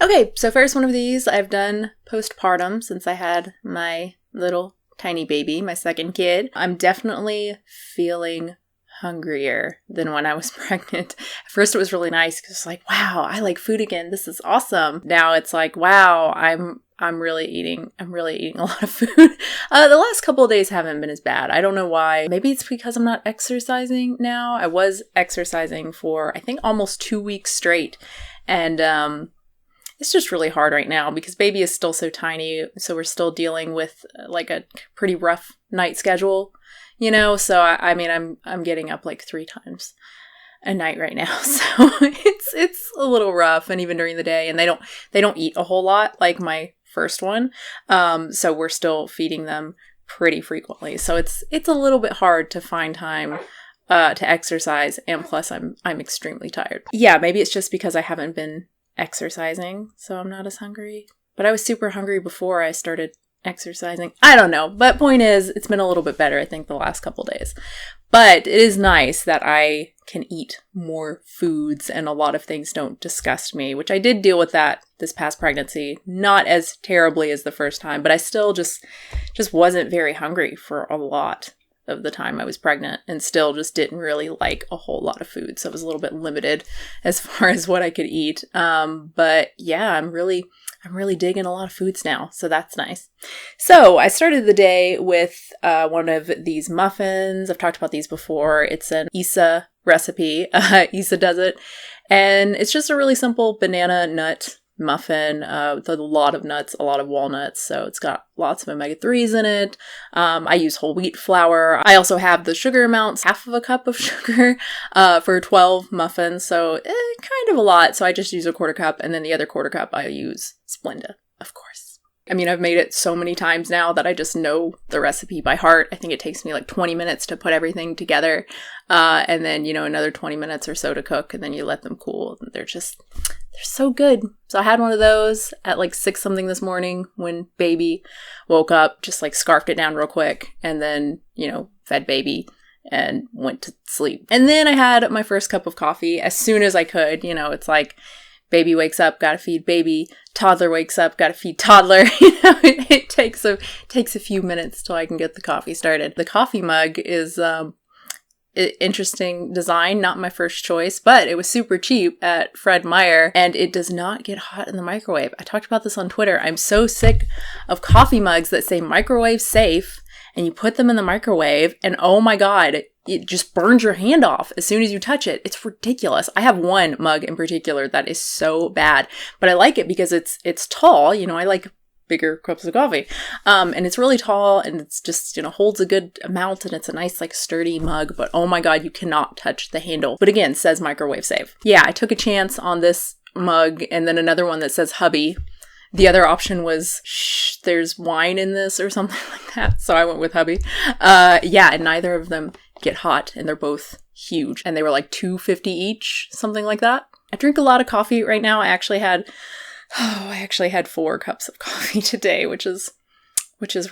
Okay, so first one of these, I've done postpartum since I had my little tiny baby, my second kid. I'm definitely feeling hungrier than when I was pregnant. At first it was really nice because it's like, wow, I like food again. This is awesome. Now it's like, wow, I'm really eating a lot of food. The last couple of days haven't been as bad. I don't know why. Maybe it's because I'm not exercising now. I was exercising for, I think, almost 2 weeks straight. And it's just really hard right now because baby is still so tiny. So we're still dealing with like a pretty rough night schedule, you know? So I mean, I'm getting up like 3 times a night right now. So it's a little rough, and even during the day, and they don't eat a whole lot like my first one. So we're still feeding them pretty frequently. So it's a little bit hard to find time to exercise, and plus I'm extremely tired. Yeah, maybe it's just because I haven't been exercising, so I'm not as hungry. But I was super hungry before I started exercising. I don't know. But point is, it's been a little bit better, I think, the last couple days. But it is nice that I can eat more foods and a lot of things don't disgust me, which I did deal with that this past pregnancy. Not as terribly as the first time, but I still just wasn't very hungry for a lot of the time I was pregnant, and still just didn't really like a whole lot of food. So it was a little bit limited as far as what I could eat. But yeah, I'm really digging a lot of foods now. So that's nice. So I started the day with one of these muffins. I've talked about these before. It's an Isa recipe. Isa does it. And it's just a really simple banana nut muffin with a lot of nuts, a lot of walnuts. So it's got lots of omega-3s in it. I use whole wheat flour. I also have the sugar amounts, half of a cup of sugar for 12 muffins. So kind of a lot. So I just use a quarter cup, and then the other quarter cup I use Splenda, of course. I mean, I've made it so many times now that I just know the recipe by heart. I think it takes me like 20 minutes to put everything together. And then, another 20 minutes or so to cook, and then you let them cool. They're so good. So I had one of those at like 6 something this morning when baby woke up, just like scarfed it down real quick, and then, fed baby and went to sleep. And then I had my first cup of coffee as soon as I could. It's like, baby wakes up, gotta feed baby. Toddler wakes up, gotta feed toddler. It takes a few minutes till I can get the coffee started. The coffee mug is interesting design, not my first choice, but it was super cheap at Fred Meyer, and it does not get hot in the microwave. I talked about this on Twitter. I'm so sick of coffee mugs that say microwave safe, and you put them in the microwave, and oh my god, it just burns your hand off as soon as you touch it. It's ridiculous. I have one mug in particular that is so bad, but I like it because it's tall. I like bigger cups of coffee. And it's really tall, and it's just, holds a good amount, and it's a nice, like, sturdy mug, but oh my god, you cannot touch the handle. But again, says microwave safe. Yeah, I took a chance on this mug, and then another one that says hubby. The other option was, there's wine in this or something like that. So I went with hubby. Yeah, and neither of them get hot, and they're both huge. And they were like $2.50 each, something like that. I drink a lot of coffee right now. I actually had 4 cups of coffee today, which is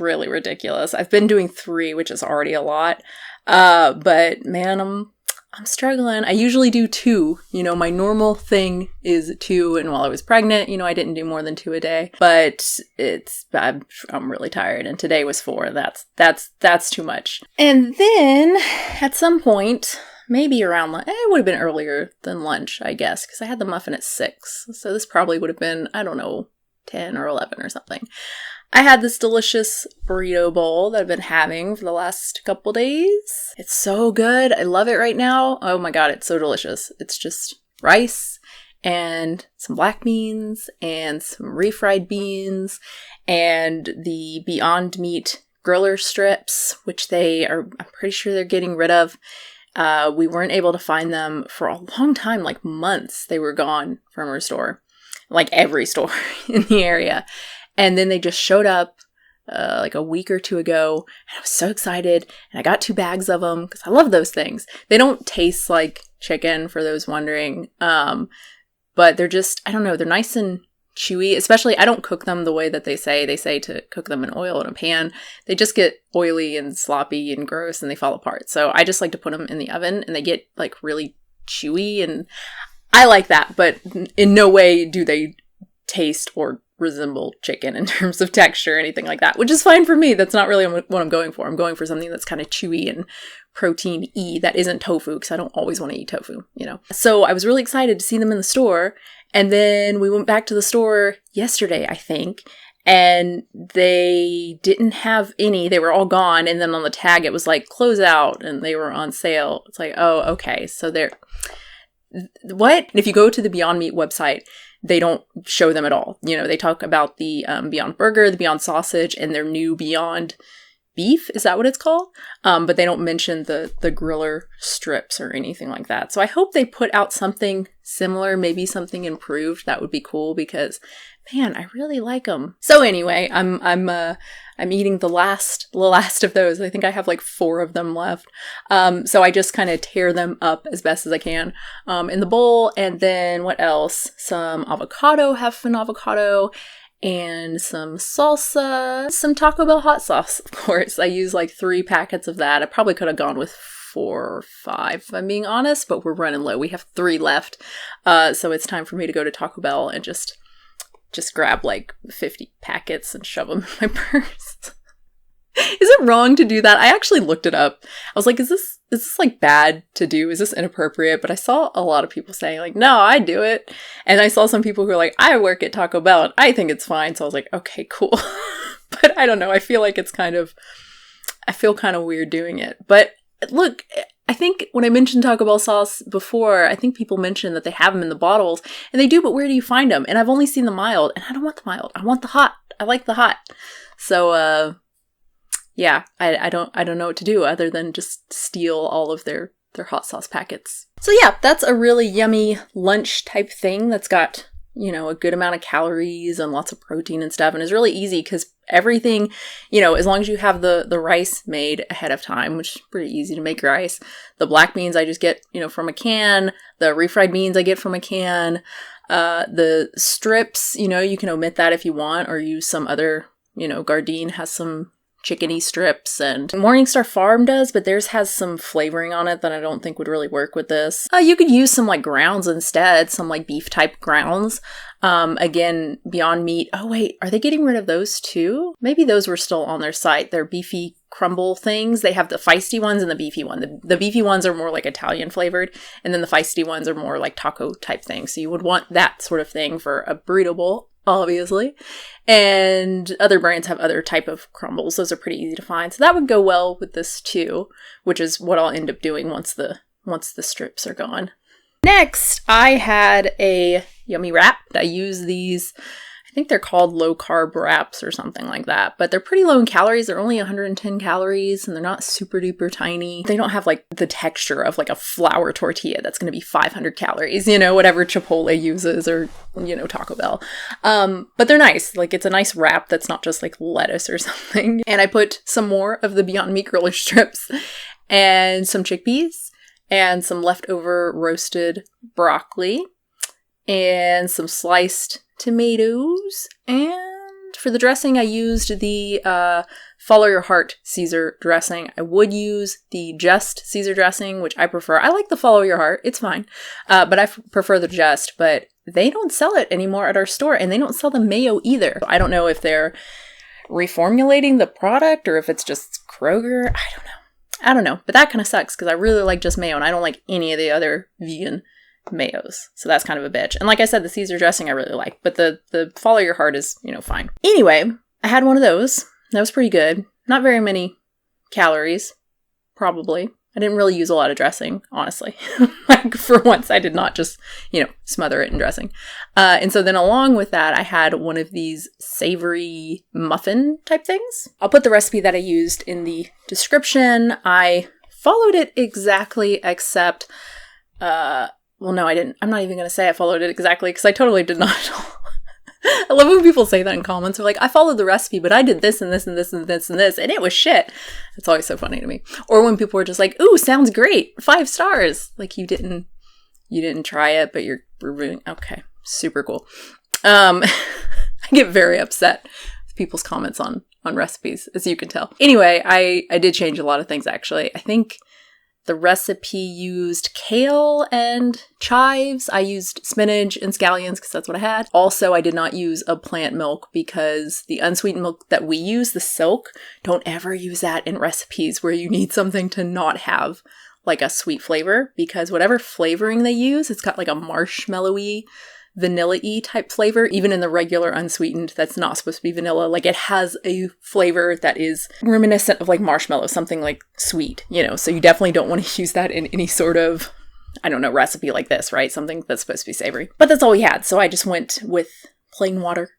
really ridiculous. I've been doing 3, which is already a lot. But man, I'm struggling. I usually do 2. My normal thing is 2. And while I was pregnant, I didn't do more than 2 a day. But I'm really tired. And today was 4. That's too much. And then at some point, maybe around lunch, it would have been earlier than lunch, I guess, because I had the muffin at 6. So this probably would have been, 10 or 11 or something. I had this delicious burrito bowl that I've been having for the last couple days. It's so good. I love it right now. Oh my god, it's so delicious. It's just rice and some black beans and some refried beans and the Beyond Meat griller strips, which I'm pretty sure they're getting rid of. We weren't able to find them for a long time, like months. They were gone from our store, like every store in the area. And then they just showed up like a week or 2 ago, and I was so excited, and I got 2 bags of them because I love those things. They don't taste like chicken, for those wondering, but they're just, I don't know, they're nice and chewy. Especially, I don't cook them the way that they say to cook them in oil in a pan. They just get oily and sloppy and gross, and they fall apart. So I just like to put them in the oven, and they get like really chewy, and I like that, but in no way do they taste or resemble chicken in terms of texture or anything like that, which is fine for me. That's not really what I'm going for. I'm going for something that's kind of chewy and protein-y that isn't tofu, because I don't always want to eat tofu, you know. So I was really excited to see them in the store. And then we went back to the store yesterday, I think, and they didn't have any. They were all gone. And then on the tag, it was like close out and they were on sale. It's like, oh, okay. So they're, what? If you go to the Beyond Meat website, they don't show them at all. You know, they talk about the Beyond Burger, the Beyond Sausage, and their new Beyond Beef. Is that what it's called? But they don't mention the griller strips or anything like that. So I hope they put out something similar, maybe something improved. That would be cool, because man, I really like them. So anyway, I'm eating the last of those. I think I have like 4 of them left. So I just kind of tear them up as best as I can in the bowl. And then what else? Some avocado, half an avocado, and some salsa, some Taco Bell hot sauce, of course. I use like 3 packets of that. I probably could have gone with 4 or 5, if I'm being honest, but we're running low. We have 3 left. So it's time for me to go to Taco Bell and just grab like 50 packets and shove them in my purse. Is it wrong to do that? I actually looked it up. I was like, is this like bad to do? Is this inappropriate? But I saw a lot of people saying like, no, I do it. And I saw some people who are like, I work at Taco Bell and I think it's fine. So I was like, okay, cool. But I don't know. I feel kind of weird doing it. But look, I think when I mentioned Taco Bell sauce before, I think people mentioned that they have them in the bottles, and they do, but where do you find them? And I've only seen the mild, and I don't want the mild. I want the hot. I like the hot. So, yeah, I don't know what to do other than just steal all of their hot sauce packets. So yeah, that's a really yummy lunch type thing that's got, you know, a good amount of calories and lots of protein and stuff. And it's really easy because everything, you know, as long as you have the rice made ahead of time, which is pretty easy to make rice. The black beans I just get, you know, from a can. The refried beans I get from a can. The strips, you know, you can omit that if you want, or use some other, you know, Gardein has some chickeny strips, and Morningstar Farm does, but theirs has some flavoring on it that I don't think would really work with this. You could use some like grounds instead, some like beef type grounds. Again, Beyond Meat. Oh wait, are they getting rid of those too? Maybe those were still on their site. They're beefy crumble things. They have the feisty ones and the beefy one. The beefy ones are more like Italian flavored, and then the feisty ones are more like taco type things. So you would want that sort of thing for a burrito bowl, obviously. And other brands have other type of crumbles. Those are pretty easy to find. So that would go well with this too, which is what I'll end up doing once the strips are gone. Next, I had a yummy wrap. I use these, I think they're called low carb wraps or something like that, but they're pretty low in calories. They're only 110 calories and they're not super duper tiny. They don't have like the texture of like a flour tortilla that's going to be 500 calories, you know, whatever Chipotle uses, or, you know, Taco Bell. But they're nice. Like, it's a nice wrap that's not just like lettuce or something. And I put some more of the Beyond Meat griller strips and some chickpeas and some leftover roasted broccoli and some sliced tomatoes. And for the dressing, I used the Follow Your Heart Caesar dressing. I would use the Just Caesar dressing, which I prefer. I like the Follow Your Heart. It's fine. But I prefer the Just. But they don't sell it anymore at our store, and they don't sell the mayo either. I don't know if they're reformulating the product or if it's just Kroger. I don't know. But that kind of sucks because I really like just mayo, and I don't like any of the other vegan mayos. So that's kind of a bitch. And like I said, the Caesar dressing I really like, but the Follow Your Heart is, you know, fine. Anyway, I had one of those. That was pretty good. Not very many calories, probably. I didn't really use a lot of dressing, honestly. Like, for once, I did not just, you know, smother it in dressing. And so then along with that, I had one of these savory muffin type things. I'll put the recipe that I used in the description. I followed it exactly, except, well, no, I didn't. I'm not even going to say I followed it exactly, because I totally did not. I love when people say that in comments. They're like, I followed the recipe, but I did this and this and this and this and this, and it was shit. It's always so funny to me. Or when people are just like, ooh, sounds great. 5 stars. Like, you didn't try it, but you're reviewing. Okay. Super cool. I get very upset with people's comments on recipes, as you can tell. Anyway, I did change a lot of things, actually. I think The recipe used kale and chives. I used spinach and scallions because that's what I had. Also, I did not use a plant milk because the unsweetened milk that we use, the silk, don't ever use that in recipes where you need something to not have like a sweet flavor, because whatever flavoring they use, it's got like a marshmallowy, vanilla-y type flavor. Even in the regular unsweetened, that's not supposed to be vanilla. Like, it has a flavor that is reminiscent of like marshmallow, something like sweet, you know, so you definitely don't want to use that in any sort of, I don't know, recipe like this, right? Something that's supposed to be savory. But that's all we had, so I just went with plain water.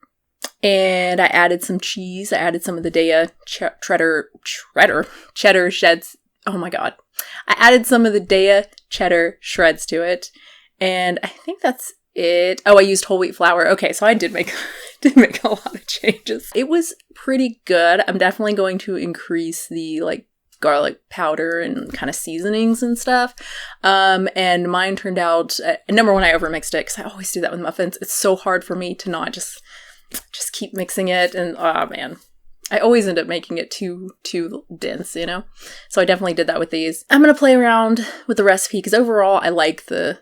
And I added some cheese. I added some of the Daya cheddar shreds. Oh my god. I added some of the Daya cheddar shreds to it. And I think that's it. Oh, I used whole wheat flour. Okay, so I did make a lot of changes. It was pretty good. I'm definitely going to increase the like garlic powder and kind of seasonings and stuff. And mine turned out, number one, I overmixed it because I always do that with muffins. It's so hard for me to not just keep mixing it. And oh man, I always end up making it too dense, you know? So I definitely did that with these. I'm going to play around with the recipe because overall I like the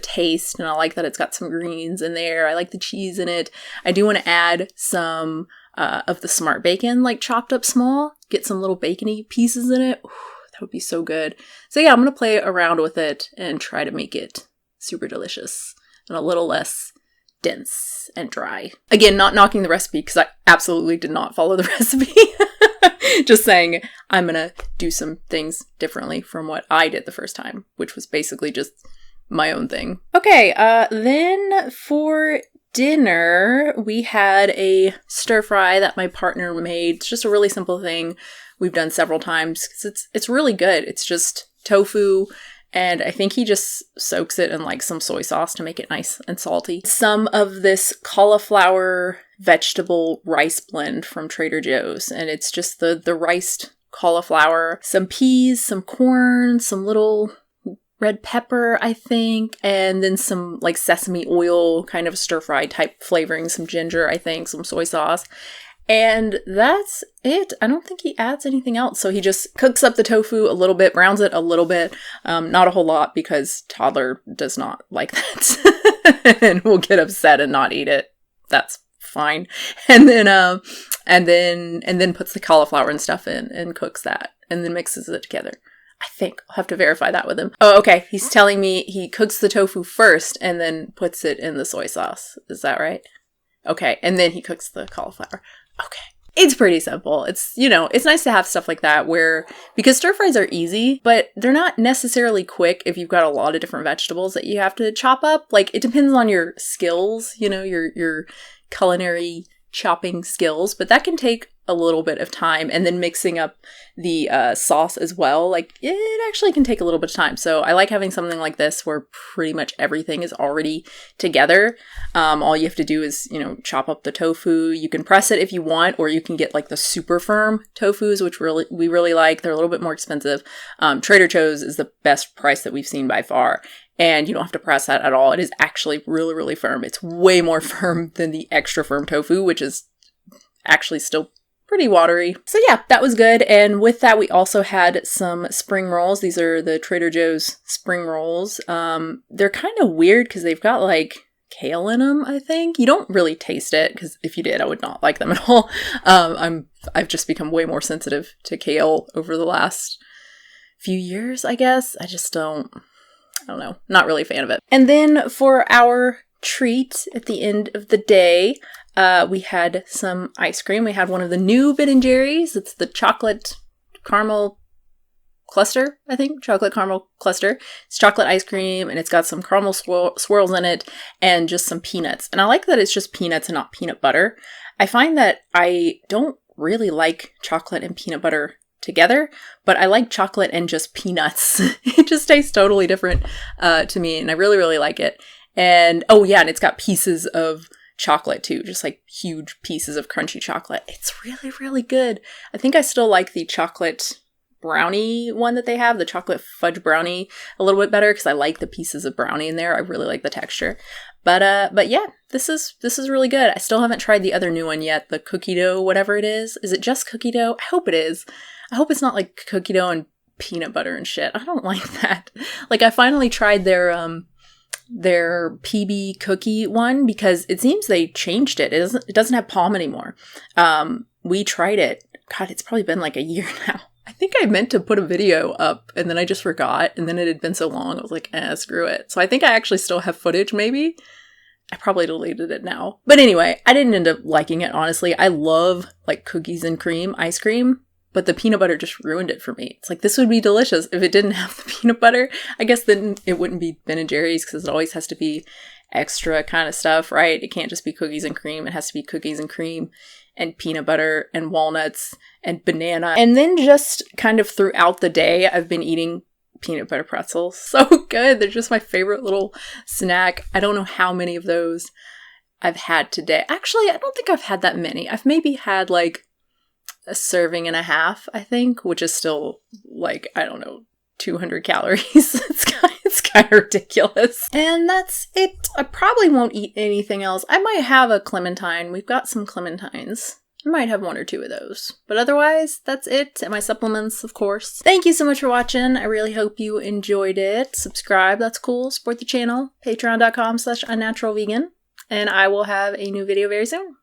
taste, and I like that it's got some greens in there. I like the cheese in it. I do want to add some of the smart bacon, like chopped up small. Get some little bacony pieces in it. Ooh, that would be so good. So yeah, I'm going to play around with it and try to make it super delicious and a little less dense and dry. Again, not knocking the recipe because I absolutely did not follow the recipe. Just saying I'm going to do some things differently from what I did the first time, which was basically just my own thing. Okay, then for dinner, we had a stir fry that my partner made. It's just a really simple thing we've done several times because it's really good. It's just tofu, and I think he just soaks it in like some soy sauce to make it nice and salty. Some of this cauliflower vegetable rice blend from Trader Joe's, and it's just the riced cauliflower, some peas, some corn, some little red pepper, I think, and then some like sesame oil kind of stir fry type flavoring, some ginger, I think, some soy sauce. And that's it. I don't think he adds anything else. So he just cooks up the tofu a little bit, browns it a little bit, not a whole lot because toddler does not like that and will get upset and not eat it. That's fine. And then puts the cauliflower and stuff in and cooks that and then mixes it together. I think I'll have to verify that with him. Oh, okay. He's telling me he cooks the tofu first and then puts it in the soy sauce. Is that right? Okay. And then he cooks the cauliflower. Okay. It's pretty simple. It's, you know, it's nice to have stuff like that because stir fries are easy, but they're not necessarily quick if you've got a lot of different vegetables that you have to chop up. Like, it depends on your skills, you know, your culinary chopping skills, but that can take a little bit of time, and then mixing up the sauce as well, like it actually can take a little bit of time. So I like having something like this where pretty much everything is already together. All you have to do is, you know, chop up the tofu. You can press it if you want, or you can get like the super firm tofus, which we really like. They're a little bit more expensive. Trader Joe's is the best price that we've seen by far. And you don't have to press that at all. It is actually really, really firm. It's way more firm than the extra firm tofu, which is actually still pretty watery. So yeah, that was good. And with that, we also had some spring rolls. These are the Trader Joe's spring rolls. They're kind of weird because they've got like kale in them, I think. You don't really taste it because if you did, I would not like them at all. I've just become way more sensitive to kale over the last few years, I guess. I don't know, not really a fan of it. And then for our treat at the end of the day, we had some ice cream. We had one of the new Ben & Jerry's. It's the chocolate caramel cluster, I think. Chocolate caramel cluster. It's chocolate ice cream, and it's got some caramel swirls in it and just some peanuts. And I like that it's just peanuts and not peanut butter. I find that I don't really like chocolate and peanut butter together, but I like chocolate and just peanuts. It just tastes totally different to me, and I really, really like it. And oh yeah, and it's got pieces of chocolate too, just like huge pieces of crunchy chocolate. It's really, really good. I think I still like the chocolate brownie one that they have, the chocolate fudge brownie, a little bit better because I like the pieces of brownie in there. I really like the texture. But yeah, this is really good. I still haven't tried the other new one yet, the cookie dough, whatever it is. Is it just cookie dough? I hope it is. I hope it's not like cookie dough and peanut butter and shit. I don't like that. Like, I finally tried their PB cookie one because it seems they changed it. It doesn't have palm anymore. We tried it. God, it's probably been like a year now. I think I meant to put a video up and then I just forgot. And then it had been so long. I was like, screw it. So I think I actually still have footage maybe. I probably deleted it now. But anyway, I didn't end up liking it, honestly. I love like cookies and cream ice cream, but the peanut butter just ruined it for me. It's like, this would be delicious if it didn't have the peanut butter. I guess then it wouldn't be Ben & Jerry's because it always has to be extra kind of stuff, right? It can't just be cookies and cream. It has to be cookies and cream and peanut butter and walnuts and banana. And then just kind of throughout the day, I've been eating peanut butter pretzels. So good. They're just my favorite little snack. I don't know how many of those I've had today. Actually, I don't think I've had that many. I've maybe had like a serving and a half, I think, which is still like, I don't know, 200 calories. It's kind of ridiculous. And that's it. I probably won't eat anything else. I might have a clementine. We've got some clementines. I might have 1 or 2 of those. But otherwise, that's it. And my supplements, of course. Thank you so much for watching. I really hope you enjoyed it. Subscribe, that's cool. Support the channel. Patreon.com/unnaturalvegan. And I will have a new video very soon.